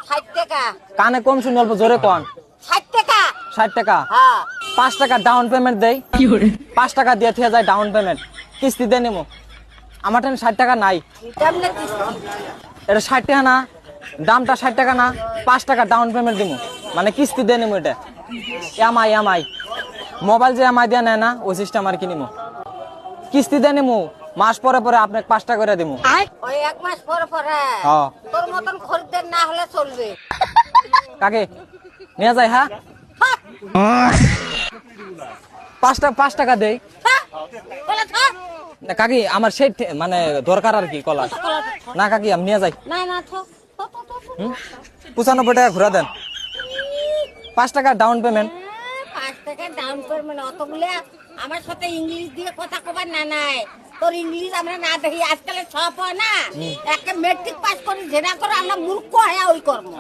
60 টাকা। কানে কম শুনে অল্প জোরে কন। 60 টাকা। 60 টাকা। হ্যাঁ। 5 টাকা ডাউন পেমেন্ট দেই। 5 টাকা দিয়ে থিয়া যায় ডাউন পেমেন্ট। কিস্তি দিয়ে নেবো। আমার টেন 60 টাকা নাই। কেমনে কিস্তি? এটা 60 টাকা না, দামটা 60 টাকা না, 5 টাকা ডাউন পেমেন্ট দিব, মানে কিস্তি দিয়ে নিবো। এটা এমআই মোবাইল যে এমআই দিয়ে নেয় না, ওই সিস্টেম আর কি নিবো। কিস্তি দিয়ে নিবো, মাস পরে পরে আপনাকে 5 টাকা করে দিব। ওই 1 মাস পর পরে হ্যাঁ। তোর মতন খরিদ্দার না হলে চলবে। কাকে নিয়ে যায়? হ্যাঁ, 5 টাকা দেই বলে থাক। না কাকি, আমার সেই মানে দরকার আর কি কলা। না কাকি, আমি নিয়ে যাই। না না থাক। 95 টাকা ঘুরা দেন। 5 টাকা ডাউন পেমেন্ট। 5 টাকা ডাউন পেমেন্ট অতগুলো আমার সাথে ইংলিশ দিয়ে কথা কবার না নাই। তোর ইংলিশ আমরা না দেখি আজকালের সব হয় না। একটা মেট্রিক পাস করি যেটা করে আমরা মূর্খ হয়ে ওই কর্ম।